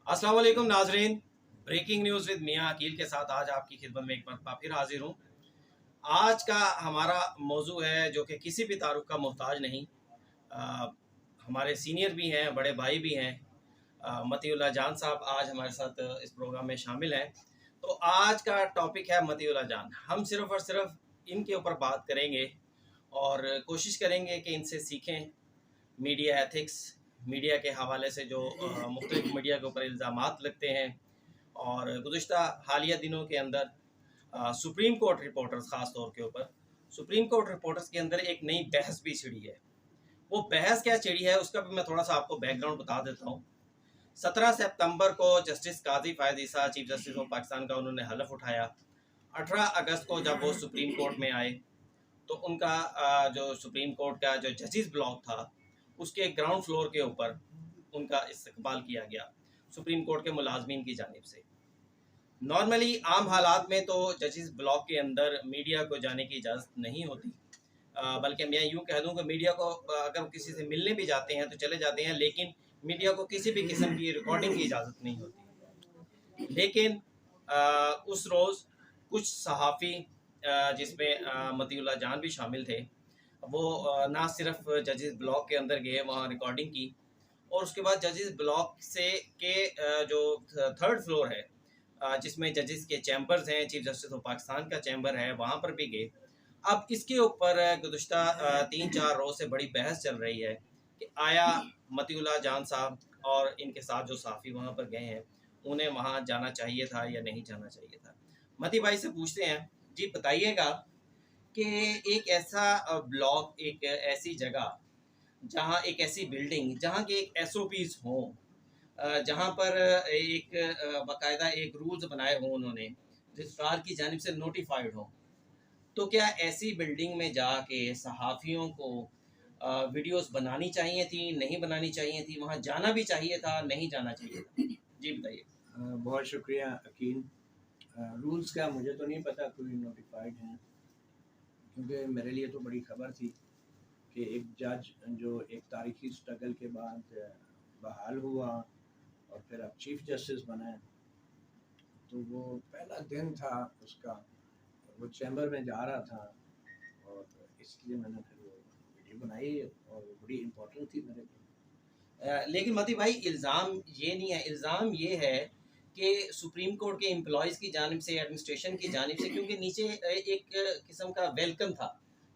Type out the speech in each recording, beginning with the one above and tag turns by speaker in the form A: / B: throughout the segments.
A: अस्सलाम वालेकुम नाजरीन। ब्रेकिंग न्यूज़ विद मियां अकील के साथ आज आपकी खिदमत में एक मरतबा फिर हाजिर हूँ। आज का हमारा मौजू है जो कि किसी भी तारुफ का मोहताज नहीं। आ, हमारे सीनियर भी हैं, बड़े भाई भी हैं। मतीउल्लाह जान साहब आज हमारे साथ इस प्रोग्राम में शामिल हैं। तो आज का टॉपिक है मतीउल्लाह जान। हम सिर्फ़ और सिर्फ इनके ऊपर बात करेंगे और कोशिश करेंगे कि इनसे सीखें मीडिया एथिक्स, मीडिया के हवाले से जो मुख्तलिफ मीडिया के ऊपर इल्ज़ामात लगते हैं। और गुज़िश्ता हालिया दिनों के अंदर सुप्रीम कोर्ट रिपोर्टर्स ख़ास तौर के ऊपर सुप्रीम कोर्ट रिपोर्टर्स के अंदर एक नई बहस भी छिड़ी है। वो बहस क्या छिड़ी है उसका भी मैं थोड़ा सा आपको बैकग्राउंड बता देता हूँ। 17 सितंबर को justice Qazi Faez Isa chief justice of Pakistan का उन्होंने हलफ उठाया। 18 अगस्त को जब वो सुप्रीम कोर्ट में आए तो उनका जो सुप्रीम कोर्ट का जो जजेस ब्लॉक था उसके ग्राउंड फ्लोर के ऊपर उनका इस्तकबाल किया गया सुप्रीम कोर्ट के मुलाजमीन की जानिब से। नॉर्मली आम हालात में तो जजेस ब्लॉक के अंदर मीडिया को जाने की इजाज़त नहीं होती, बल्कि मैं यूँ कह दूँ कि मीडिया को अगर किसी से मिलने भी जाते हैं तो चले जाते हैं, लेकिन मीडिया को किसी भी किस्म की रिकॉर्डिंग की इजाज़त नहीं होती। लेकिन उस रोज़ कुछ सहाफ़ी जिसमें मतीउल्लाह जान भी शामिल थे, वो ना सिर्फ जजेस ब्लॉक के अंदर गए, वहाँ रिकॉर्डिंग की और उसके बाद जजेस ब्लॉक से के जो थर्ड फ्लोर है जिसमें जजेस के चैम्बर्स हैं, चीफ जस्टिस ऑफ पाकिस्तान का चैम्बर है, वहाँ पर भी गए। अब इसके ऊपर गुज़िश्ता 3-4 रोज़ से बड़ी बहस चल रही है कि आया मतीउल्लाह जान साहब और इनके साथ जो सहाफ़ी वहाँ पर गए हैं, उन्हें वहाँ जाना चाहिए था या नहीं जाना चाहिए था। मती भाई से पूछते हैं, जी बताइएगा कि एक ऐसा ब्लॉक, एक ऐसी जगह, जहाँ एक ऐसी बिल्डिंग, जहाँ के एक एसओपीज़ हों, जहाँ पर एक बाकायदा एक रूल्स बनाए हों उन्होंने, रजिस्ट्रार की जानिब से नोटिफाइड हों, तो क्या ऐसी बिल्डिंग में जाके सहाफ़ियों को वीडियोस बनानी चाहिए थी, नहीं बनानी चाहिए थी, वहाँ जाना भी चाहिए था, नहीं जाना चाहिए था? जी बताइए।
B: बहुत शुक्रिया अकील। रूल्स का मुझे तो नहीं पता कोई नोटिफाइड हैं, क्योंकि मेरे लिए तो बड़ी खबर थी कि एक जज जो एक तारीखी स्ट्रगल के बाद बहाल हुआ और फिर अब चीफ जस्टिस बना है, तो वो पहला दिन था उसका, वो चैम्बर में जा रहा था और इसलिए मैंने फिर वो वीडियो बनाई और वो बड़ी इम्पोर्टेंट थी मेरे लिए।
A: लेकिन मती भाई इल्ज़ाम ये नहीं है, इल्ज़ाम ये है कि सुप्रीम कोर्ट के एम्प्लॉयज़ की जानिब से, एडमिनिस्ट्रेशन की जानिब से, क्योंकि नीचे एक किस्म का वेलकम था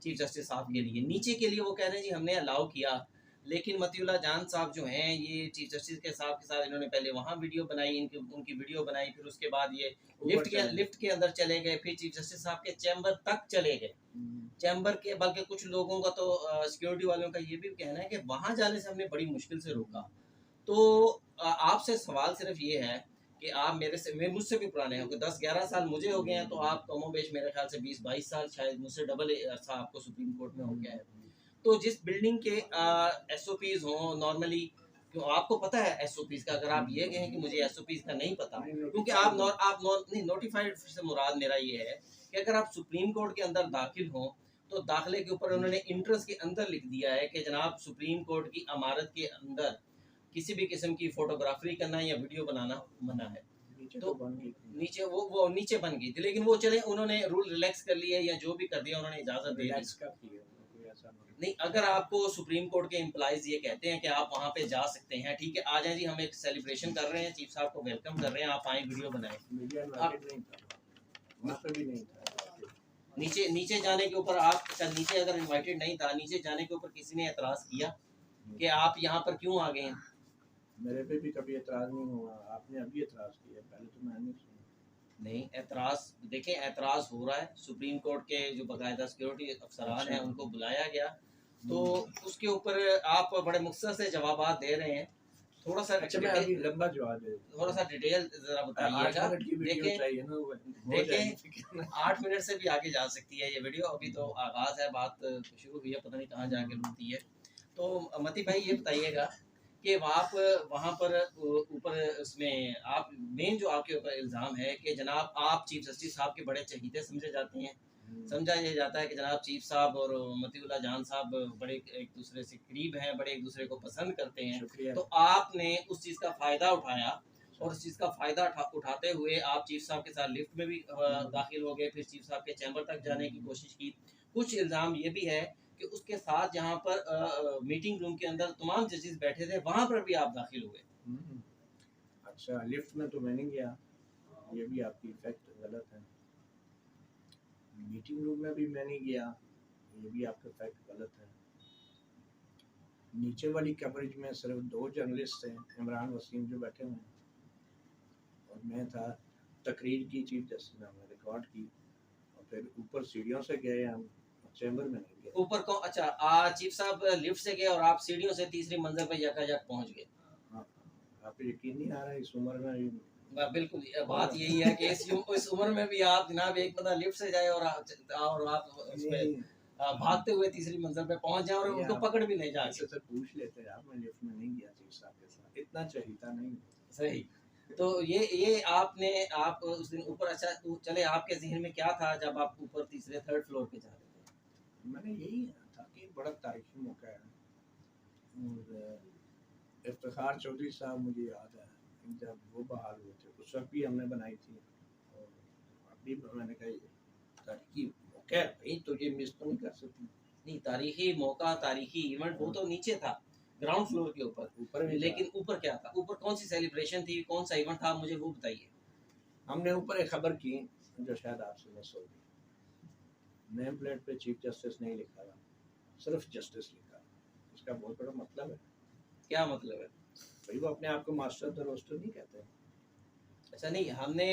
A: चीफ जस्टिस साहब के लिए, नीचे के लिए वो कह रहे हैं जी हमने अलाउ किया। लेकिन मतीउल्लाह जान साहब जो हैं, ये चीफ जस्टिस के साहब के साथ इन्होंने पहले वहाँ वीडियो बनाई, इनकी उनकी वीडियो बनाई, फिर उसके बाद ये लिफ्ट के अंदर चले गए, फिर चीफ जस्टिस साहब के चैम्बर तक चले गए। चैम्बर के बल्कि कुछ लोगों का तो सिक्योरिटी वालों का ये भी कहना है कि वहाँ जाने से हमने बड़ी मुश्किल से रोका। तो आपसे सवाल सिर्फ ये है कि आप मुझसे भी पुराने हैं, 10-11 साल मुझे हो गए हैं, तो आप कमोबेश मेरे ख्याल से 20-22 साल शायद मुझसे डबल अरसा आपको सुप्रीम कोर्ट में हो गया है। तो जिस बिल्डिंग के एसओपीज हों नॉर्मली, क्यों आपको पता है एसओपीज का? अगर आप ये कहें कि मुझे एसओपीज का नहीं पता, क्योंकि आप नहीं, नोटिफाइड से मुराद मेरा ये है कि अगर आप सुप्रीम कोर्ट के अंदर दाखिल हों तो दाखिले के ऊपर उन्होंने इंट्रेंस के अंदर लिख दिया है कि जनाब सुप्रीम कोर्ट की इमारत के अंदर किसी भी किस्म की फोटोग्राफरी करना या वीडियो बनाना मना है। तो नीचे वो नीचे बन गई थी, लेकिन वो चले उन्होंने रूल रिलैक्स कर लिए या जो भी कर दिया, उन्होंने इजाजत दे दी। नहीं, अगर आपको सुप्रीम कोर्ट के एम्प्लॉइज ये कहते हैं कि आप वहाँ पे जा सकते हैं, ठीक है, आ जाए जी, हम एक सेलिब्रेशन कर रहे हैं, चीफ साहब को वेलकम कर रहे हैं, आप आए वीडियो बनाएं। नीचे नीचे जाने के ऊपर आप, नीचे अगर इनवाइटेड नहीं था, नीचे जाने के ऊपर किसी ने एतराज किया कि आप यहाँ पर क्यों आ गए हैं?
B: मेरे पे भी कभी एतराज नहीं हुआ, आपने अभी एतराज किया, पहले तो मैंने सुना।
A: नहीं, एतराज देखिए, एतराज हो रहा है। सुप्रीम कोर्ट के जो बाकायदा सिक्योरिटी अफसरान हैं उनको बुलाया गया, तो उसके ऊपर आप बड़े मुख्तसर से जवाब दे रहे हैं। थोड़ा सा
B: लंबा जवाब दे,
A: थोड़ा सा डिटेल जरा बताइएगा। देखें 8 मिनट से भी आगे जा सकती है ये वीडियो, अभी तो आगाज है, बात शुरू हुई है, पता नहीं कहाँ जाके रुकती है। तो मती भाई ये बताइएगा कि आप वहाँ पर ऊपर उसमें आप मेन जो आपके ऊपर इल्ज़ाम है कि जनाब आप चीफ जस्टिस साहब के बड़े चहीते समझे जाते हैं, समझा ये जाता है कि जनाब चीफ साहब और मतीउल्लाह जान साहब बड़े एक दूसरे से करीब हैं, बड़े एक दूसरे को पसंद करते हैं, तो आपने उस चीज़ का फ़ायदा उठाया और इस चीज़ का फ़ायदा उठाते हुए आप चीफ साहब के साथ लिफ्ट में भी दाखिल हो गए, फिर चीफ साहब के चैम्बर तक जाने की कोशिश की। कुछ इल्ज़ाम ये भी है कि उसके साथ जहाँ पर मीटिंग रूम के अंदर तमाम जजेस बैठे थे, वहाँ पर भी आप दाखिल हुए।
B: अच्छा, लिफ्ट में तो मैं नहीं गया, ये भी आपकी फैक्ट गलत है। मीटिंग रूम में भी मैं नहीं गया, ये भी आपका फैक्ट गलत है। नीचे वाली कवरेज में सिर्फ 2 जर्नलिस्ट थे, इमरान वसीम जो बैठे हुए हैं, और मैं था। तकरीर की चीफ जस्टिस ने हमने रिकॉर्ड की, और फिर ऊपर सीढ़ियों से गए हम, चैम्बर में नहीं गए।
A: ऊपर को अच्छा चीफ साहब लिफ्ट से गए और आप सीढ़ियों से तीसरी मंजिल पर यकायक पहुंच गए।
B: हाँ, आपको यकीन नहीं आ रहा है इस उम्र में?
A: बिल्कुल, बात यही है कि इस उम्र में भी आप जनाब एक बंदा लिफ्ट से जाए और आप उस पे भागते हुए तीसरी मंजिल पे पहुंच जाए और उनको पकड़ भी नहीं जाए।
B: तो पूछ लेते हैं आप, मैं लिफ्ट में नहीं गया चीफ साहब के साथ, इतना चाहिए नहीं।
A: सही। तो ये आप उस दिन ऊपर, अच्छा चले, आपके ज़हन में क्या था जब आप ऊपर तीसरे थर्ड फ्लोर पे जा रहे थे?
B: मैंने यही था कि बड़ा तारीखी मौका है, और इफ्तिखार चौधरी साहब मुझे याद है जब वो बहाल हुए थे, उस वक्त भी हमने बनाई थी, और अभी मैंने कहा तारीखी मौका है तो ये मिस तो नहीं कर सकती।
A: नहीं, तारीखी मौका, तारीखी इवेंट वो तो नीचे था, ग्राउंड फ्लोर के ऊपर, लेकिन ऊपर क्या था? ऊपर कौन सी सेलिब्रेशन थी, कौन सा इवेंट था, मुझे वो बताइए।
B: हमने ऊपर एक खबर की जो शायद आपसे मिस होगी। नेम प्लेट पे चीफ जस्टिस नहीं लिखा था, सिर्फ जस्टिस लिखा। इसका बहुत बड़ा मतलब है।
A: क्या मतलब है?
B: भाई वो अपने आप को मास्टर द रोस्टर नहीं कहते।
A: अच्छा, नहीं, हमने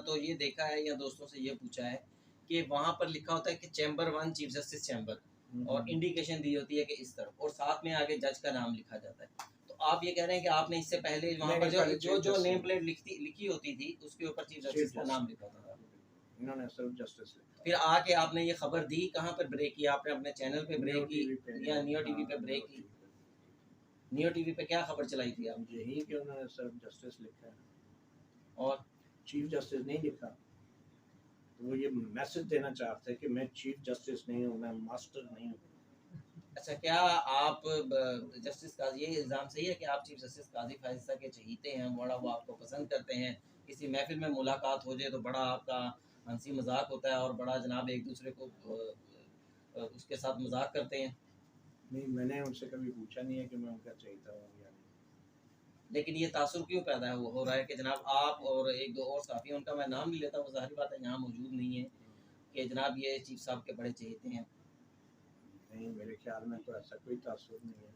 A: तो ये देखा है या दोस्तों से ये पूछा है कि वहाँ पर लिखा होता है कि चैम्बर 1 चीफ जस्टिस चैम्बर, और इंडिकेशन दी होती है कि इस तरफ, और साथ में आगे जज का नाम लिखा जाता है। तो आप ये कह रहे हैं कि आपने इससे पहले वहाँ पर जो नेम प्लेट लिखी होती थी उसके ऊपर चीफ जस्टिस का नाम लिखा था,
B: इन्होंने सिर्फ जस्टिस लिखा।
A: फिर आके आपने ये खबर दी, कहाँ पर ब्रेक की आपने? अपने चैनल पे ब्रेक की या नियो टीवी पे ब्रेक की? नियो टीवी पे क्या खबर चलाई थी आप?
B: यही कि उन्होंने सिर्फ जस्टिस लिखा है
A: और
B: चीफ जस्टिस नहीं लिखा। तो वो ये मैसेज देना चाहते हैं कि मैं चीफ जस्टिस नहीं हूँ, मैं मास्टर नहीं हूँ।
A: अच्छा, क्या आप जस्टिस काजी, ये इल्ज़ाम सही है कि आप चीफ जस्टिस काजी फायज़ के चहीते हैं, बड़ा वो आपको पसंद करते हैं, किसी महफिल में मुलाकात हो जाए तो बड़ा आपका हंसी मजाक होता है और बड़ा जनाब एक दूसरे को उसके साथ मजाक करते हैं?
B: नहीं, मैंने उनसे कभी पूछा नहीं है कि मैं उनका चाहता हूँ या नहीं।
A: लेकिन ये तासुर क्यों पैदा हो रहा है कि जनाब आप और एक दो और साथी, उनका मैं नाम नहीं लेता, वो ज़ाहिर बात है यहाँ मौजूद नहीं है, कि जनाब ये चीफ साहब के बड़े चहेते हैं?
B: नहीं, मेरे ख्याल में तो ऐसा कोई तासुर नहीं है।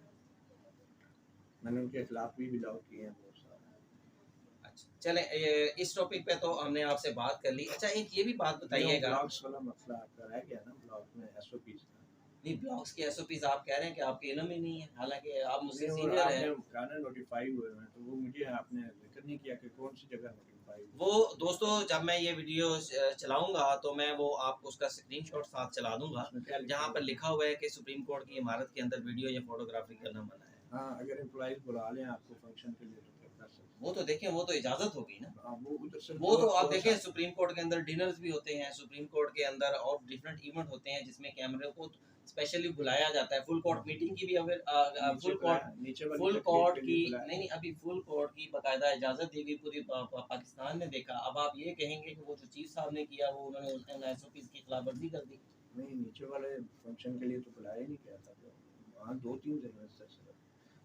B: मैंने उनके खिलाफ भी बिलाव किए हैं बहुत सारे।
A: अच्छा, चले, इस टॉपिक पे तो हमने आपसे बात कर ली। अच्छा, एक ये भी बात बताइएगा,
B: ब्लॉग्स वाला मसला आपका रह गया ना, ब्लॉग में एसओपीज का।
A: नहीं, ब्लॉग्स की एसओपीज आप कह रहे हैं कि आपके इल्म ही नहीं है, हालांकि आप मुझसे सीनियर हैं।
B: आपने नोटिफाई हुए हैं, तो वो मुझे आपने जिक्र नहीं किया कि कौन सी जगह नोटिफाई।
A: वो दोस्तों, जब मैं ये वीडियो चलाऊंगा तो मैं वो आपको उसका स्क्रीनशॉट साथ चला दूंगा, जहाँ पर लिखा हुआ है कि सुप्रीम कोर्ट की इमारत के अंदर वीडियो या फोटोग्राफी करना मना है।
B: हाँ, अगर एम्प्लॉइज बुला लें आपको फंक्शन के लिए तो फिर कर सकते हैं।
A: वो तो देखें, वो तो इजाजत होगी ना।
B: वो उधर से
A: वो तो आप देखें, सुप्रीम कोर्ट के अंदर डिनर्स भी होते हैं, सुप्रीम कोर्ट के अंदर और डिफरेंट इवेंट होते हैं जिसमें कैमरे को स्पेशली बुलाया जाता है। फुल कोर्ट मीटिंग की भी अगर फुल कोर्ट की नहीं, अभी फुल कोर्ट की बाकायदा इजाजत दी गई पूरी पाकिस्तान ने देखा। अब आप ये कहेंगे कि वो जो चीफ साहब ने किया वो उन्होंने एसओपी की खिलाफवर्जी कर दी?
B: नहीं, नीचे वाले फंक्शन के लिए तो बुलाया नहीं गया था, वहाँ 2-3 जगह से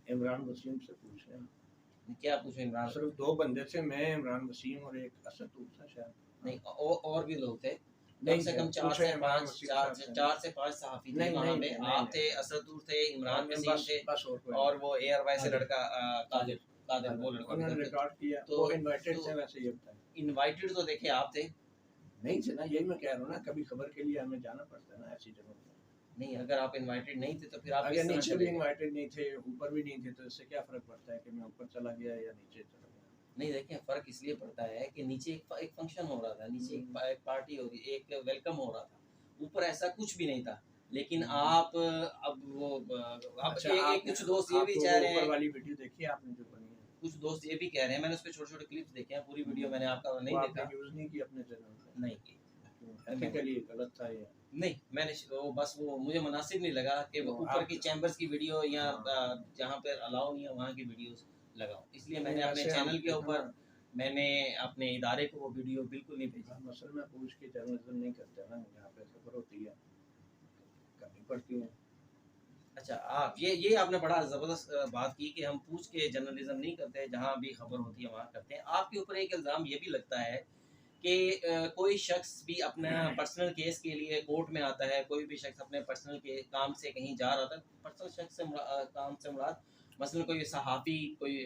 B: इमरान वसीम से पूछ रहे हैं।
A: क्या पूछो? इमरान
B: सिर्फ 2 बंदे थे, मैं, इमरान वसीम और एक असदूर था शायद।
A: नहीं, और भी लोग थे, कम से कम 4 से 5 सहाफी थे वहाँ पे। आप थे, असदूर थे, इमरान वसीम थे, और वो एयरवाई से लड़का कादिर वो लड़का।
B: उन्होंने रिकॉर्ड किया तो इनवाइटेड थे। वैसे ये बताएं,
A: इनवाइटेड तो देखे आप थे
B: नहीं थे ना, यही मैं कह रहा हूँ ना, कभी खबर के लिए हमें जाना पड़ता है ना ऐसी जगह पर।
A: नहीं, अगर आप इनवाइटेड नहीं थे तो फिर आप
B: अगर नीचे भी इनवाइटेड नहीं थे, ऊपर भी नहीं थे, तो इससे क्या फर्क पड़ता है कि मैं ऊपर चला गया या नीचे चला गया?
A: नहीं, देखिए, फर्क इसलिए पड़ता है कि नीचे एक फंक्शन हो रहा था, नीचे एक पार्टी हो रही, एक वेलकम हो रहा था, ऊपर ऐसा कुछ भी नहीं था। लेकिन आप अब वो अब कुछ दोस्त ये भी कह रहे हैं,
B: वाली वीडियो देखी आपने जो बनी है,
A: कुछ दोस्त ये भी कह रहे हैं, मैंने उसके छोटे छोटे क्लिप्स देखे हैं, पूरी वीडियो मैंने आपका नहीं देखा।
B: यूज नहीं की अपने चैनल पे?
A: नहीं की,
B: एथिकली गलत था ये।
A: नहीं, मैंने वो मुझे मुनासिब नहीं लगा कि वो ऊपर की चैम्बर्स की वीडियो या जहाँ पर अलाउ नहीं है वहाँ की वीडियोस लगाऊं, इसलिए मैंने अपने चैनल के ऊपर मैंने अपने इदारे को वो वीडियो बिल्कुल नहीं भेजा।
B: हम असल में पूछ के जर्नलिज्म नहीं करते ना, यहाँ पे खबर होती है, करनी पड़ती है।
A: अच्छा, आप ये आपने बड़ा ज़बरदस्त बात की कि हम पूछ के जर्नलिज्म नहीं करते, जहाँ भी खबर होती है वहाँ करते हैं। आपके ऊपर एक इल्ज़ाम ये भी लगता है कि कोई शख्स भी अपना पर्सनल केस के लिए कोर्ट में आता है, कोई भी शख्स अपने पर्सनल के काम से कहीं जा रहा था, पर्सनल शख्स से काम से मुराद मसलन कोई सहाफ़ी, कोई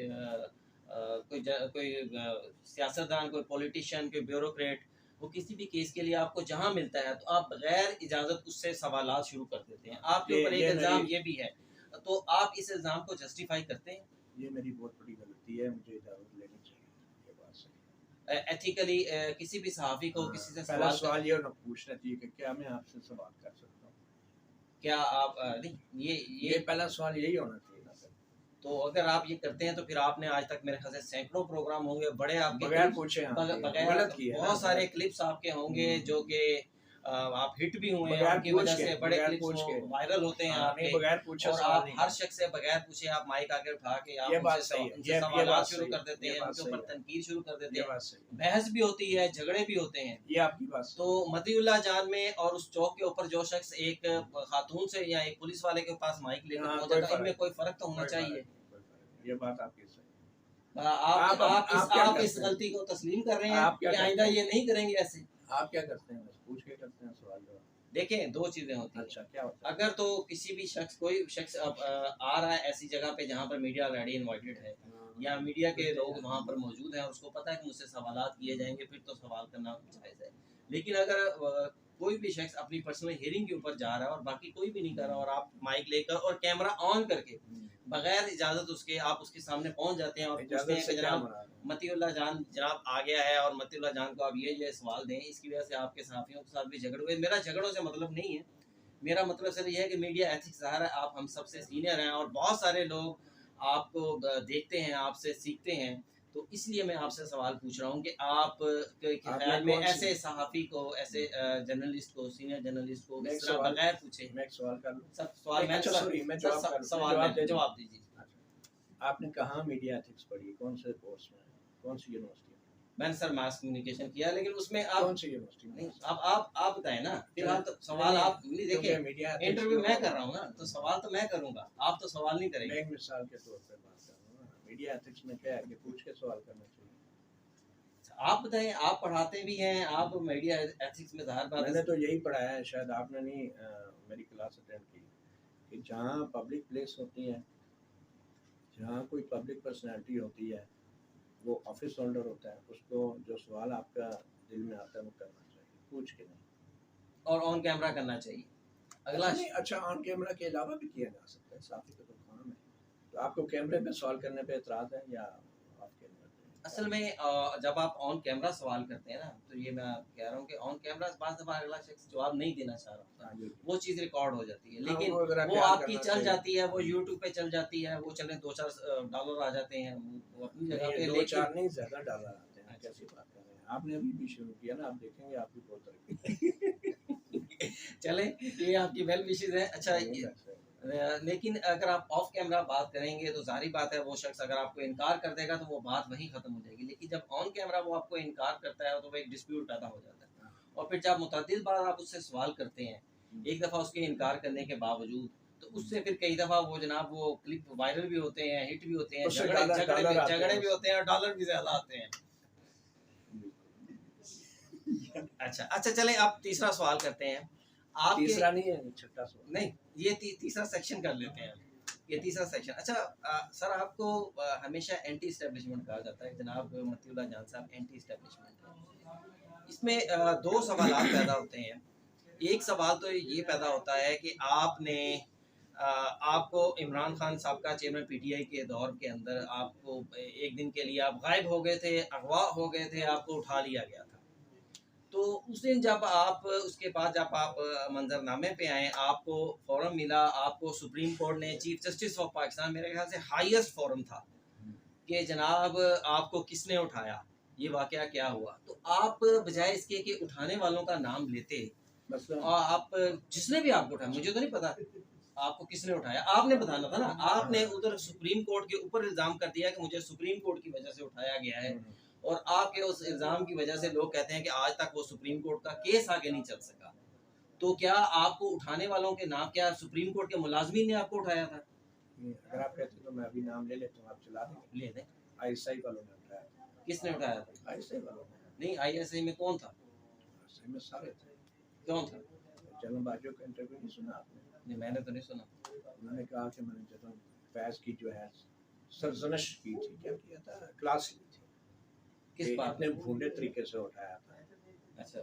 A: सियासतदान, कोई पॉलिटिशियन, कोई ब्यूरोक्रेट, वो किसी भी केस के लिए आपको जहाँ मिलता है तो आप बगैर इजाज़त उससे सवालात शुरू कर देते हैं। आपके ऊपर एक इल्ज़ाम ये भी है, तो आप इस इल्ज़ाम को जस्टिफाई करते हैं?
B: ये मेरी बहुत बड़ी गलती है, मुझे इजाज़त लेनी चाहिए, ये बात सही है।
A: एथिकली किसी भी सहाफ़ी को किसी से
B: पहला
A: सवाल
B: सवाल ये होना पूछना चाहिए कि क्या मैं आपसे सवाल कर सकता हूँ।
A: क्या आप नहीं,
B: ये पहला सवाल यही होना चाहिए ना सर।
A: तो अगर आप ये करते हैं तो फिर आपने आज तक मेरे ख्याल से सैकड़ों प्रोग्राम होंगे बड़े आपके
B: बगैर
A: clips,
B: पूछे हाँ,
A: बगैर
B: गलत किया है
A: बहुत
B: ना।
A: सारे क्लिप्स आपके होंगे जो कि आप हिट भी हुए हैं,
B: बगैर
A: उनकी
B: पूछ
A: वजह
B: के,
A: से बड़े
B: बगैर
A: क्लिप्स
B: पूछ के।
A: वायरल होते हैं
B: हाँ,
A: आपके,
B: नहीं, बगैर पूछे
A: और
B: सवाल
A: आप
B: नहीं
A: हर
B: करते।
A: शख्स से बगैर पूछे आप माइक आगे उठा के आप
B: ये बात
A: उनसे
B: सही है,
A: उनसे
B: ये
A: सवालात
B: बात
A: शुरू
B: सही
A: कर
B: है,
A: देते
B: ये
A: हैं,
B: बात
A: उनके
B: सही
A: ऊपर
B: है।
A: तनकीद शुरू कर देते
B: ये
A: हैं,
B: बात सही है,
A: बहस भी होती है, झगड़े भी होते हैं।
B: ये आपकी बात सही
A: तो मतीउल्लाह जान में और उस चौक के ऊपर जो शख्स एक खातून से या एक पुलिस वाले के पास माइक लेकर
B: हाँ,
A: पहुंचा
B: कोई
A: था,
B: फर्क
A: इनमें कोई फर्क तो होना
B: कोई फर्क
A: चाहिए।
B: नहीं, कोई फर्क नहीं, ये बात आपकी सही है।
A: आप
B: क्या
A: इस
B: करते हैं?
A: गलती को तस्लीम कर रहे
B: आप
A: हैं
B: क्या
A: कि
B: करते
A: आइंदा
B: हैं?
A: ये नहीं करेंगे ऐसे?
B: आप क्या करते हैं, बस पूछ के करते हैं सवाल जवाब।
A: देखें, दो चीजें होती हैं।
B: अच्छा, क्या होता है?
A: अगर तो किसी भी शख्स, कोई शख्स अब आ रहा है ऐसी जगह पे जहाँ पर मीडिया ऑलरेडी इनवाइटेड है या मीडिया के लोग वहाँ पर मौजूद हैं और उसको पता है कि मुझसे सवालात किए जाएंगे, फिर तो सवाल करना जायज़ है। लेकिन अगर कोई भी शख्स अपनी पर्सनल हियरिंग के ऊपर जा रहा है और बाकी कोई भी नहीं कर रहा और आप माइक लेकर और कैमरा ऑन करके बगैर इजाज़त उसके आप उसके सामने पहुंच जाते हैं और पूछते
B: इजाज़त
A: हैं
B: से
A: कि
B: क्या
A: जनाब
B: मुराद है?
A: मतीउल्लाह जान जनाब आ गया है और मतीउल्लाह जान को आप ये सवाल दें, इसकी वजह से आपके सहाफ़ियों के साथ भी झगड़ हुए। मेरा झगड़ों से मतलब नहीं है, मेरा मतलब सिर्फ ये है कि मीडिया एथिक्स ज़ाहिर है आप हम सबसे सीनियर हैं और बहुत सारे लोग आपको देखते हैं, आपसे सीखते हैं, तो इसलिए मैं आपसे सवाल पूछ रहा हूँ कि आप के ख्याल में ऐसे सहाफ़ी को, ऐसे जर्नलिस्ट को, सीनियर जर्नलिस्ट को इस तरह बगैर पूछे।
B: मैं एक सवाल कर लूँ?
A: सब सवाल मैं
B: सॉरी, मैं
A: जवाब दीजिए।
B: आपने कहाँ मीडिया एथिक्स पढ़ी, कौन से कोर्स में, कौन सी यूनिवर्सिटी में?
A: मैंने सर मास कम्युनिकेशन किया, लेकिन उसमें आप
B: कौन सी यूनिवर्सिटी में?
A: नहीं, आप बताएं ना, फिर आप तो सवाल आप नहीं देखें,
B: मीडिया
A: इंटरव्यू मैं कर रहा हूँ ना, तो सवाल तो मैं करूँगा, आप तो सवाल नहीं करेंगे।
B: मैं एक मिसाल के तौर पे बात कर रहा हूँ ना, मीडिया एथिक्स में क्या है कि पूछ के सवाल करना चाहिए।
A: आप बताएं, आप पढ़ाते भी हैं, आप मीडिया एथिक्स में ज़ाहिर बात
B: मैंने तो यही पढ़ाया है, शायद आपने नहीं मेरी क्लास अटेंड की, कि जहाँ पब्लिक प्लेस होती है, जहाँ कोई पब्लिक पर्सनैलिटी होती है, वो ऑफिस होल्डर होता है, उसको जो सवाल आपका दिल में आता है वो करना चाहिए, पूछ के नहीं।
A: और ऑन कैमरा करना चाहिए। अगला
B: नहीं, अच्छा ऑन कैमरा के अलावा भी किया जा सकता है, साथी का तो काम है। तो आपको कैमरे पे सवाल करने पे एतराज़ है या ऑफ कैमरा पे?
A: असल में जब आप ऑन कैमरा सवाल करते हैं ना, तो ये मैं कह रहा हूँ कि ऑन कैमरा बाज़ दफ़ा अगला शख्स जवाब नहीं देना चाह रहा होता, वो चीज़ रिकॉर्ड हो जाती है, लेकिन वो आपकी चल जाती है, वो यूट्यूब पे चल जाती है, वो चले $2-4 आ जाते हैं, वो अपनी जगह पे,
B: 2-4 नहीं, ज़्यादा डॉलर आते हैं। कैसी बात कर रहे हैं आपने? अभी भी शुरू किया ना, आप देखेंगे आपकी बहुत तरक्की।
A: चले, ये आपकी वेल विशेस है। अच्छा, लेकिन अगर आप ऑफ कैमरा बात करेंगे तो जाहिर बात है वो शख्स अगर आपको इनकार कर देगा तो वो बात वहीं ख़त्म हो जाएगी, लेकिन जब ऑन कैमरा वो आपको इनकार करता है तो वो एक डिस्प्यूट पैदा हो जाता है, और फिर जब मुतअद्दिद बार आप उससे सवाल करते हैं, एक दफ़ा उसके इनकार करने के बावजूद, तो उससे फिर कई दफ़ा वो जनाब वो क्लिप वायरल भी होते हैं, हिट भी होते हैं, झगड़े भी होते हैं और डॉलर भी ज़्यादा आते हैं। अच्छा चलें, आप तीसरा सवाल करते हैं। आप
B: तीसरा नहीं है, छठा सवाल
A: नहीं, ये तीसरा सेक्शन कर लेते हैं, ये तीसरा सेक्शन। अच्छा सर, आपको हमेशा एंटी इस्टेब्लिशमेंट कहा जाता है, जनाब मतीउल्लाह जान साहब एंटी इस्टेब्लिशमेंट है। इसमें दो सवाल पैदा होते हैं। एक सवाल तो ये पैदा होता है कि आपको इमरान खान साहब का चेयरमैन पीटीआई के दौर के अंदर आपको एक दिन के लिए आप गायब हो गए थे, अगवा हो गए थे, आपको उठा लिया गया था। तो उस दिन जब आप उसके बाद जब आप मंजरनामे पे आए, आपको फोरम मिला, आपको सुप्रीम कोर्ट ने, चीफ जस्टिस ऑफ पाकिस्तान, मेरे ख्याल से हाईएस्ट फोरम था कि जनाब आपको किसने उठाया, ये वाकया क्या हुआ, तो आप बजाय इसके कि उठाने वालों का नाम लेते और आप जिसने भी आपको उठाया, मुझे तो नहीं पता आपको किसने उठाया, आपने बताना था ना। आपने उधर सुप्रीम कोर्ट के ऊपर इल्ज़ाम कर दिया कि मुझे सुप्रीम कोर्ट की वजह से उठाया गया है, और आपके उस इल्ज़ाम की वजह से लोग कहते हैं कि आज तक वो सुप्रीम कोर्ट का केस आगे नहीं चल सका, तो क्या आपको उठाने वालों के नाम, क्या सुप्रीम कोर्ट के मुलाजमीन ने आपको उठाया था?
B: अगर आप कहते तो मैं अभी नाम ले लेता हूँ, आप चला देंगे।
A: ले दें।
B: आईएसआई वालों ने उठाया था।
A: किसने उठाया था?
B: आईएसआई वालों ने।
A: नहीं, आईएसआई में कौन था?
B: आईएसआई में सारे थे।
A: कौन था?
B: जनरल बाजवा का इंटरव्यू नहीं सुना आपने?
A: नहीं, मैंने तो नहीं सुना।
B: उन्होंने कहा कि मैंने जनरल फैज की जो है सरजनश की थी, क्या किया था, क्लास ली थी,
A: किस बात
B: इतने भूंडे तरीके से उठाया था।
A: अच्छा,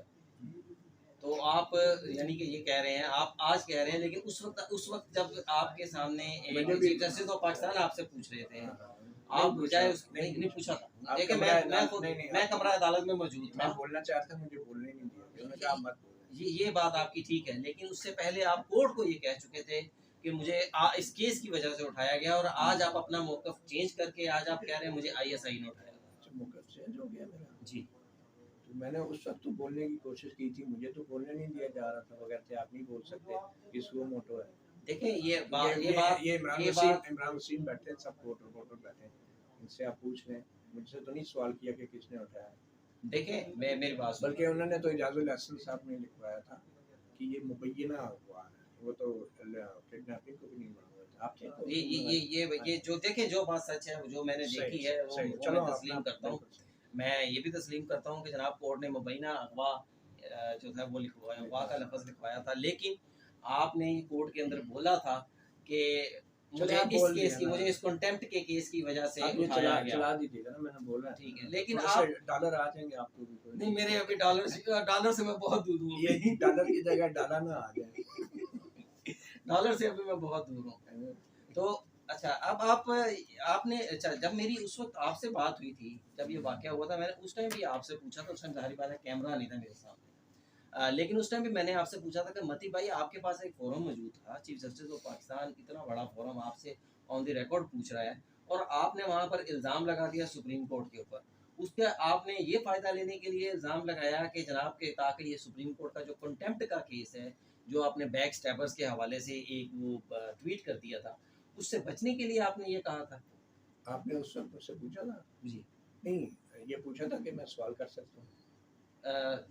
A: तो आप यानी कि ये कह रहे हैं, आप आज कह रहे हैं, लेकिन उस वक्त जब आपके सामने चीफ जस्टिस ऑफ पाकिस्तान आपसे पूछ रहे थे, आप बजाय नहीं पूछा था। देखिए मैं कमरा अदालत में मौजूद था,
B: मैं बोलना चाहता, मुझे बोलने नहीं दिया, उन्होंने कहा मत बोलो।
A: ये बात आपकी ठीक है, लेकिन उससे पहले आप कोर्ट को ये कह चुके थे कि मुझे इस केस की वजह से उठाया गया, और आज आप अपना मौकफ चेंज करके आज आप कह रहे हैं मुझे आईएसआई ने उठाया।
B: मौकफ चेंज हो गया मेरा
A: जी।
B: तो मैंने उस वक्त तो बोलने की कोशिश की थी, मुझे तो बोलने नहीं दिया जा रहा था, बगैर थे आप नहीं बोल सकते, ये सो मोटो है।
A: देखिए ये
B: इमरान वसीम बैठे, सब कोर्ट रिपोर्टर बैठे, इनसे आप पूछ लें, मुझसे तो नहीं सवाल किया कि किसने उठाया।
A: देखें मेरी बात,
B: बल्कि उन्होंने तो इजाजुल हसन साहब ने लिखवाया था कि ये मुबैना हुआ है, वो तो किडनैपिंग को भी नहीं मांग रहे थे। आप थे तो
A: ये जो देखें, जो बात सच है, जो मैंने देखी है वो
B: चलो
A: मैं तस्लीम करता हूँ। मैं ये भी तस्लीम करता हूँ कि जनाब कोर्ट ने मुबैना अगवा जो था वो लिखवाया, अगवा का लफ्ज़ लिखवाया था, लेकिन आपने कोर्ट के अंदर बोला था कि मुझे इस केस की, मुझे इस कंटेम्प्ट के केस की वजह से उठाया गया।
B: चला दीजिएगा ना, मैंने बोला
A: ठीक है, लेकिन आप
B: डॉलर आ जाएंगे आपको भी।
A: नहीं, मेरे अभी डॉलर से मैं बहुत दूर हूँ।
B: ये डॉलर की जगह डॉलर ना आ जाए।
A: डॉलर से अभी मैं बहुत दूर हूँ। तो अच्छा, अब आपने, अच्छा, जब मेरी उस वक्त आपसे बात हुई थी, जब ये वाकया हुआ था, मैंने उस टाइम भी आपसे पूछा था, उस टाइम जाहिर बात है कैमरा नहीं था मेरे सामने, लेकिन उस टाइम भी मैंने आपसे पूछा था कि मती भाई आपके पास एक फोरम मौजूद था, चीफ जस्टिस ऑफ पाकिस्तान, इतना बड़ा फोरम आपसे ऑन द रिकॉर्ड पूछ रहा है, और आपने वहाँ पर इल्ज़ाम लगा दिया सुप्रीम कोर्ट के ऊपर। उसके आपने ये फ़ायदा लेने के लिए इल्ज़ाम लगाया कि जनाब के, ताकि ये सुप्रीम कोर्ट का जो कंटेम्प्ट का केस है, जो आपने बैक स्टैपर्स के हवाले से एक वो ट्वीट कर दिया था, उससे बचने के लिए आपने ये कहा था।
B: आपने उस वक्त मुझसे पूछा था?
A: जी
B: नहीं, ये पूछा था कि मैं सवाल कर सकता हूँ?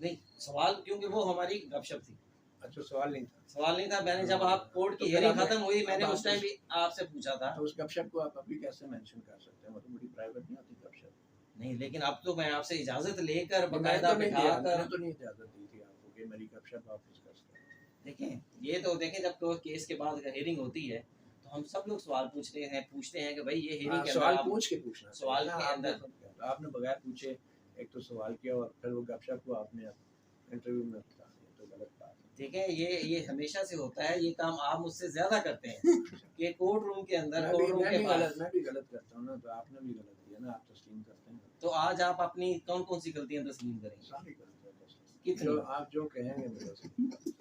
A: नहीं, सवाल, क्योंकि वो हमारी गपशप थी।
B: अच्छा, सवाल नहीं था?
A: सवाल नहीं था। मैंने जब आप कोर्ट की हियरिंग खत्म हुई, मैंने उस टाइम भी आपसे पूछा था।
B: तो उस गपशप को आप अभी कैसे मेंशन कर सकते हैं? वो तो बड़ी प्राइवेट नहीं होती गपशप।
A: नहीं, लेकिन अब तो मैं आपसे इजाजत लेकर
B: मैंने
A: बकायदा बिठाकर,
B: तो नहीं इजाजत दी थी आपको कि मेरी गपशप आप डिस्कस करें।
A: देखें, ये तो देखें, जब तो केस के बाद हियरिंग होती है तो हम सब लोग सवाल पूछते हैं कि भाई ये हियरिंग के अंदर
B: सवाल पूछ के पूछना,
A: सवाल के अंदर
B: आपने बगैर पूछे एक तो सवाल किया और फिर वो गपशप को आपने इंटरव्यू में बता दिया, तो गलत बात है।
A: देखें, ये हमेशा से होता है, ये काम आप मुझसे ज्यादा करते हैं कि कोर्ट रूम के अंदर, कोर्ट रूम के बाहर।
B: मैं भी गलत करता हूँ ना, तो आपने भी गलत किया ना, आप तस्लीम करते हैं।
A: तो आज आप अपनी कौन कौन सी गलतियां तस्लीम करेंगे?
B: सारी गलतियां,
A: कितनी?
B: आप जो कहेंगे मेरे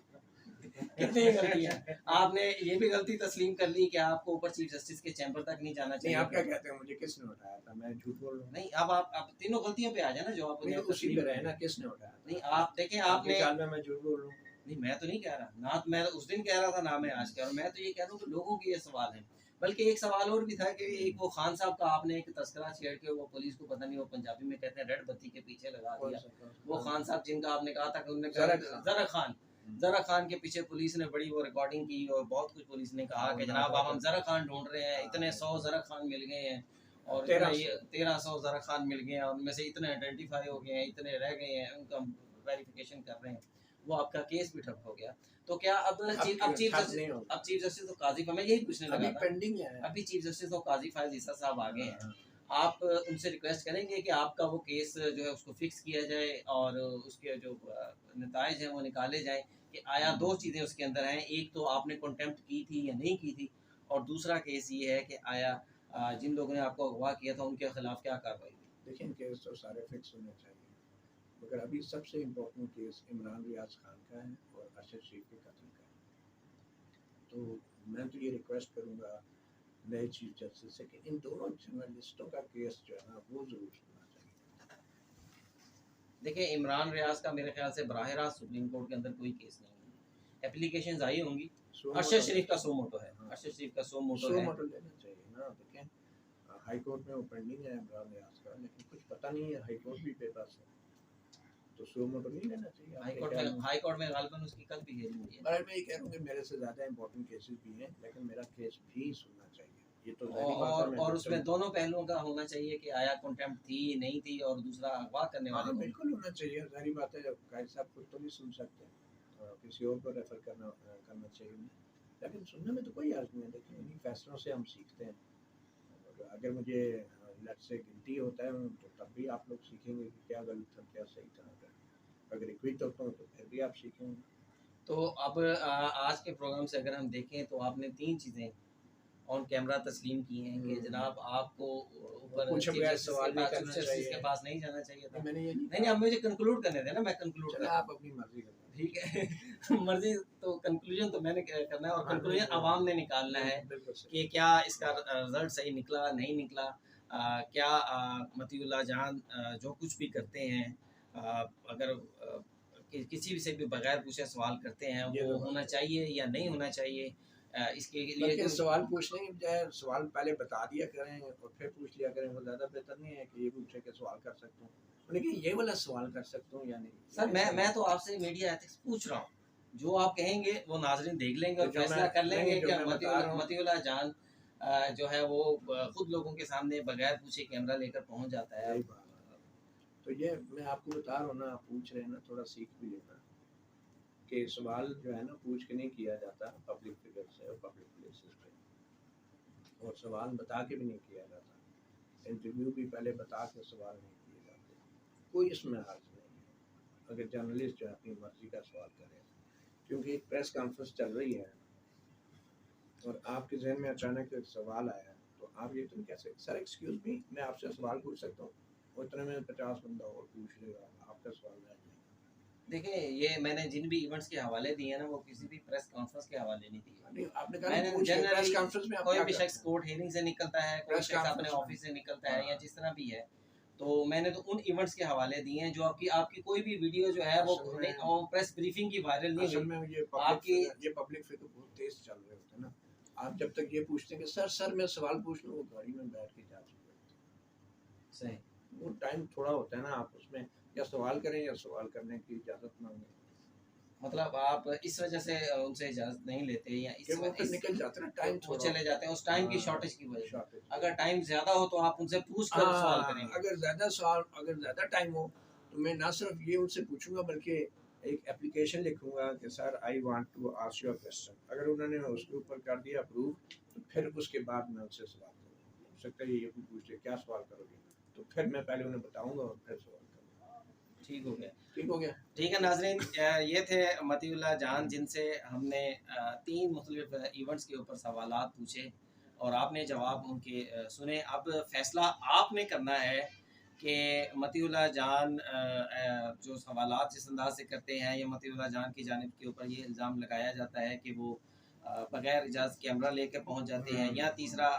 A: कितनी गलतियां? आपने ये भी गलती तस्लीम कर ली कि आपको ऊपर चीफ जस्टिस के चैम्बर तक नहीं जाना चाहिए।
B: नहीं, आप क्या कहते हैं, मुझे किसने उठाया था? मैं झूठ बोल रहा हूँ?
A: नहीं, अब आप तीनों गलतियों पे आ जाए ना, जो आप
B: उसी पे रहे ना, किसने उठाया?
A: नहीं, आप देखें, आपने,
B: मैं झूठ बोल रहा हूँ?
A: नहीं, मैं तो नहीं कह रहा ना, मैं उस दिन कह रहा था ना, मैं आज कह रहा हूँ। मैं तो ये कह रहा हूँ कि लोगों के ये सवाल है। बल्कि एक सवाल और भी था कि एक वो खान साहब का आपने एक तस्करा छेड़ के, वो पुलिस को पता नहीं, वो पंजाबी में कहते हैं, रेड बत्ती के पीछे लगा दिया। वो खान साहब जिनका आपने कहा था कि उन्होंने जरा खान के पीछे पुलिस ने बड़ी वो रिकॉर्डिंग की, और बहुत कुछ पुलिस ने कहा कि जनाब अब हम जरा खान ढूंढ रहे हैं, इतने 100 जरा खान मिल गए हैं, और 1300 जरा खान मिल गए हैं, उनमें से इतने आइडेंटिफाई हो गए हैं, इतने रह गए हैं, उनका वेरिफिकेशन कर रहे हैं। वो आपका केस भी ठप हो गया। तो क्या अब चीफ जस्टिस तो काजी, मैं यही पूछने लगा था,
B: पेंडिंग है,
A: अभी चीफ जस्टिस तो काजी फायज ईसा साहब आ गए हैं, आप उनसे रिक्वेस्ट करेंगे कि आपका वो केस जो है उसको फिक्स किया जाए, और उसके जो नताइज हैं वो निकाले जाए कि आया दो चीज़ें उसके अंदर हैं, एक तो आपने कंटेम्प्ट की थी या नहीं की थी, और दूसरा केस ये है कि आया जिन लोगों ने आपको अगवा किया था उनके खिलाफ क्या कार्रवाई हुई।
B: देखिए, केस तो सारे फिक्स होने चाहिए, मगर अभी सबसे इम्पोर्टेंट केस इमरान रियाज खान का है और अरशद शरीफ के कत्ल का है। तो मैं तो ये रिक्वेस्ट करूँगा नए चीफ जस्टिस से कि इन दोनों जर्नलिस्टों का केस जो है ना, वो जरूर सुनना चाहिए।
A: देखिए, इमरान रियाज का मेरे ख्याल से बराह रास्त सुप्रीम कोर्ट के अंदर कोई केस नहीं है, एप्लीकेशंस आई होंगी। अरशद शरीफ का सो मोटो है, अरशद शरीफ का सो मोटो है,
B: लेना चाहिए ना। देखें, हाई कोर्ट में वो पेंडिंग है इमरान रियाज का, लेकिन कुछ पता नहीं है, हाई कोर्ट भी बेबस है, तो सो मोटो नहीं लेना चाहिए।
A: हाई कोर्ट में गालिबन उसकी कल भी हेयरिंग हुई है।
B: पर मैं ये कह रहा हूँ कि मेरे से ज़्यादा इंपॉर्टेंट केसेस भी हैं, लेकिन मेरा केस भी सुनना चाहिए। ये तो ज़ाहिर बात है, मैं
A: और उसमें दोनों पहलुओं का होना चाहिए कि आया कंटेम्प्ट थी नहीं थी, और दूसरा अगवा करने वाले को।
B: बिल्कुल होना चाहिए, ज़ाहिर बात है। कायद साहब खुद तो नहीं सुन सकते, किसी और को रेफर करना चाहिए, लेकिन सुनने में तो कोई अर्ज नहीं है। देखिए, इन्हीं फैसलों से हम सीखते हैं। और अगर मुझे लट से गिल्टी होता है तो तब भी आप लोग सीखेंगे कि क्या गलत था क्या सही था। अगर इक्विट होता हूँ तो फिर भी आप सीखेंगे।
A: तो अब आज के प्रोग्राम से अगर हम देखें तो आपने 3 चीज़ें ऑन कैमरा तस्लीम की हैं कि जनाब आपको ऊपर
B: कुछ
A: चीफ
B: बगैर
A: जस्टिस
B: सवाल
A: के
B: नहीं
A: पास
B: करना
A: जस्टिस
B: चाहिए।
A: के पास नहीं जाना चाहिए था।
B: मैंने ये नहीं
A: नहीं, अब मुझे कंक्लूड करने देना, मैं कंक्लूड
B: चलो,
A: कर
B: आप अपनी मर्जी करें।
A: ठीक है। मर्जी तो कंक्लूजन तो मैंने करना है, और
B: हाँ,
A: कंक्लूजन
B: बिल्कुल।
A: आवाम ने निकालना है
B: बिल्कुल सही।
A: कि क्या इसका रिजल्ट सही निकला नहीं निकला। क्या मतीउल्लाह जान जो कुछ भी करते हैं, अगर किसी से भी बगैर पूछे सवाल करते हैं,
B: ये
A: वो
B: तो बात
A: होना
B: है।
A: चाहिए या नहीं होना चाहिए, इसके लिए
B: बल्कि सवाल पूछने की बजाय सवाल पहले बता दिया करें और फिर पूछ लिया करें, वो ज़्यादा बेहतर नहीं है कि ये पूछे कि सवाल कर सकता हूँ, लेकिन ये वाला सवाल कर सकता हूँ या नहीं।
A: सर मैं तो आपसे मीडिया एथिक्स पूछ रहा हूँ, जो आप कहेंगे वो नाजरीन देख लेंगे और
B: तो जो
A: फैसला
B: मैं-
A: कर
B: नहीं,
A: लेंगे
B: जो
A: कि
B: मैं बता रहा हूँ-
A: मतीउल्लाह जान जो है वो खुद लोगों के सामने बगैर पूछे कैमरा लेकर पहुंच जाता है।
B: यही बात है। तो ये मैं आपको बता रहा हूँ ना, आप पूछ रहे हैं ना, थोड़ा सीख भी लेना कि सवाल जो है ना पूछ के नहीं किया जाता पब्लिक फिगर से और पब्लिक प्लेसेस पे, और सवाल बता के भी नहीं किया जाता। इंटरव्यू भी पहले बता के सवाल नहीं किए जाते। कोई इसमें हर्ज नहीं है अगर जर्नलिस्ट जो है अपनी मर्जी का सवाल करे, क्योंकि एक प्रेस कॉन्फ्रेंस चल रही है और आपके जहन में अचानक एक सवाल आया, तो आप ये तो नहीं कह सकते सर एक्सक्यूज मी, मैं आपसे सवाल पूछ सकता हूँ, और इतने में 50 बंदा और पूछ लेगा, आपका सवाल रह जाएगा।
A: देखिए, ये मैंने जिन भी इवेंट्स के हवाले दिए हैं ना, वो किसी भी प्रेस कॉन्फ्रेंस के हवाले नहीं दिए।
B: नहीं, आपने कहा
A: मैंने
B: पूछ प्रेस
A: जनरली
B: कॉन्फ्रेंस में आप
A: कोई
B: क्या
A: भी
B: करते
A: शख्स
B: हैं?
A: कोर्ट हियरिंग से निकलता है, कोई
B: प्रेस
A: शख्स अपने
B: कॉन्फ्रेंस में।
A: ऑफिस से निकलता है, या
B: हाँ।
A: जिस तरह भी है, तो मैंने तो उन इवेंट्स के हवाले दिए हैं जो आपकी कोई भी वीडियो जो है वो
B: असल में-
A: वो प्रेस ब्रीफिंग की वायरल नहीं
B: असल
A: हुई।
B: में ये
A: आपकी-
B: पब्लिक फिगर बहुत तेज चल रहे होते हैं ना। आप जब तक ये पूछते हैं कि सर मैं सवाल पूछ लूँ, वो गाड़ी में बैठ के जा चुके होते हैं।
A: सही,
B: वो टाइम थोड़ा होता है ना, आप उसमें या सवाल करें या सवाल करने की इजाज़त मांगें,
A: मतलब आप इस वजह से उनसे इजाजत नहीं लेते, या
B: कि वो फिर निकल जाते हैं ना, टाइम
A: वो चले जाते हैं उस टाइम की शॉर्टेज की वजह से। अगर टाइम ज्यादा हो तो आप उनसे पूछ कर सवाल करेंगे।
B: अगर ज़्यादा टाइम हो तो मैं ना सिर्फ ये उनसे पूछूंगा, बल्कि एक एप्लीकेशन लिखूंगा कि sir I want to ask you a question. अगर उन्होंने उसके ऊपर कर दिया अप्रूव, तो फिर उसके बाद मैं उनसे सवाल करूँगा। हो सकता है ये भी पूछ ले क्या सवाल करोगे, तो फिर मैं पहले उन्हें बताऊंगा और फिर सवाल करूँगा।
A: ठीक हो गया,
B: ठीक हो गया।
A: ठीक है नाजरीन, ये थे मतीउल्लाह जान, जिनसे हमने 3 मुख्तलिफ इवेंट्स के ऊपर सवालात पूछे और आपने जवाब उनके सुने। अब फैसला आपने करना है कि मतीउल्लाह जान जो सवालात जिस अंदाज से करते हैं, या मतीउल्लाह जान की जानिब के ऊपर ये इल्ज़ाम लगाया जाता है कि वो बगैर इजाज़त कैमरा लेकर पहुंच जाते हैं, या तीसरा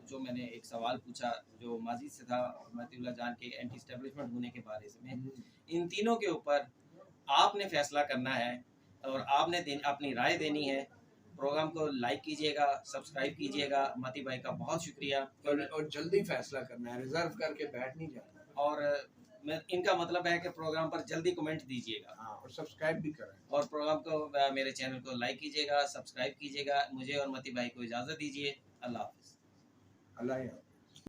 A: जो मैंने एक सवाल पूछा जो माजी से था मतीउल्लाह जान के एंटी इस्टेब्लिशमेंट होने के बारे में, इन तीनों के ऊपर आपने फैसला करना है और आपने अपनी राय देनी है। प्रोग्राम को लाइक कीजिएगा, सब्सक्राइब कीजिएगा। मती भाई का बहुत शुक्रिया।
B: और जल्दी फैसला करना है, रिजर्व करके बैठ नहीं जाना।
A: और इनका मतलब है कि प्रोग्राम पर जल्दी कमेंट दीजिएगा।
B: हाँ, और सब्सक्राइब भी करें।
A: और प्रोग्राम को मेरे चैनल को लाइक कीजिएगा, सब्सक्राइब कीजिएगा। मुझे और मती भाई को इजाज़त दीजिए। अल्लाह हाफ़िज़।
B: अल्लाह